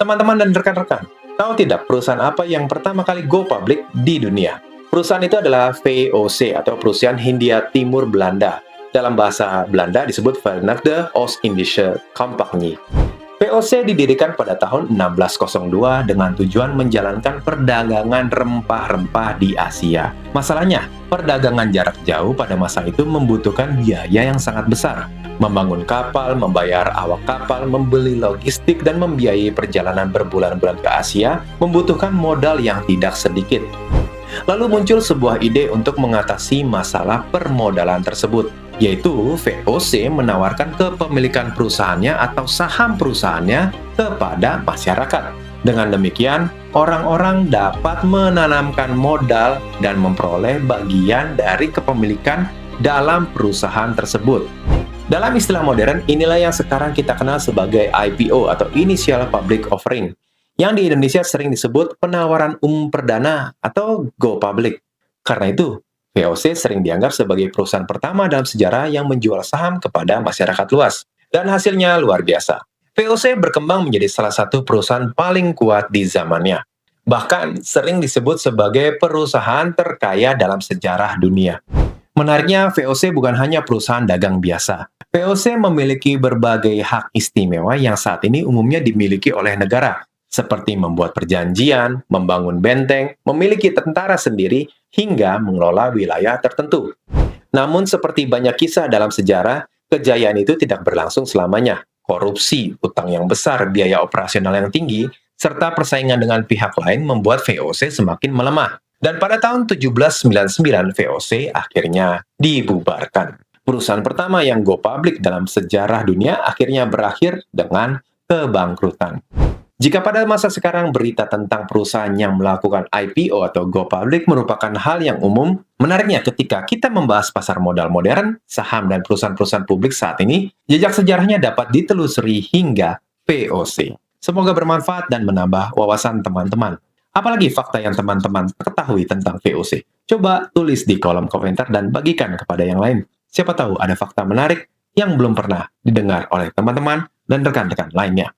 Teman-teman dan rekan-rekan, tahu tidak perusahaan apa yang pertama kali go public di dunia? Perusahaan itu adalah VOC atau Perusahaan Hindia Timur Belanda. Dalam bahasa Belanda disebut Verenigde Oost-Indische Compagnie. VOC didirikan pada tahun 1602 dengan tujuan menjalankan perdagangan rempah-rempah di Asia. Masalahnya, perdagangan jarak jauh pada masa itu membutuhkan biaya yang sangat besar. Membangun kapal, membayar awak kapal, membeli logistik, dan membiayai perjalanan berbulan-bulan ke Asia membutuhkan modal yang tidak sedikit. Lalu muncul sebuah ide untuk mengatasi masalah permodalan tersebut, yaitu VOC menawarkan kepemilikan perusahaannya atau saham perusahaannya kepada masyarakat. Dengan demikian, orang-orang dapat menanamkan modal dan memperoleh bagian dari kepemilikan dalam perusahaan tersebut. Dalam istilah modern, inilah yang sekarang kita kenal sebagai IPO atau Initial Public Offering, yang di Indonesia sering disebut penawaran umum perdana atau go public. Karena itu, VOC sering dianggap sebagai perusahaan pertama dalam sejarah yang menjual saham kepada masyarakat luas. Dan hasilnya luar biasa. VOC berkembang menjadi salah satu perusahaan paling kuat di zamannya. Bahkan sering disebut sebagai perusahaan terkaya dalam sejarah dunia. Menariknya, VOC bukan hanya perusahaan dagang biasa. VOC memiliki berbagai hak istimewa yang saat ini umumnya dimiliki oleh negara, seperti membuat perjanjian, membangun benteng, memiliki tentara sendiri, hingga mengelola wilayah tertentu. Namun seperti banyak kisah dalam sejarah, kejayaan itu tidak berlangsung selamanya. Korupsi, utang yang besar, biaya operasional yang tinggi, serta persaingan dengan pihak lain membuat VOC semakin melemah. Dan pada tahun 1799, VOC akhirnya dibubarkan. Perusahaan pertama yang go public dalam sejarah dunia akhirnya berakhir dengan kebangkrutan. Jika pada masa sekarang berita tentang perusahaan yang melakukan IPO atau go public merupakan hal yang umum, menariknya ketika kita membahas pasar modal modern, saham dan perusahaan-perusahaan publik saat ini, jejak sejarahnya dapat ditelusuri hingga VOC. Semoga bermanfaat dan menambah wawasan teman-teman. Apalagi fakta yang teman-teman ketahui tentang VOC? Coba tulis di kolom komentar dan bagikan kepada yang lain. Siapa tahu ada fakta menarik yang belum pernah didengar oleh teman-teman dan rekan-rekan lainnya.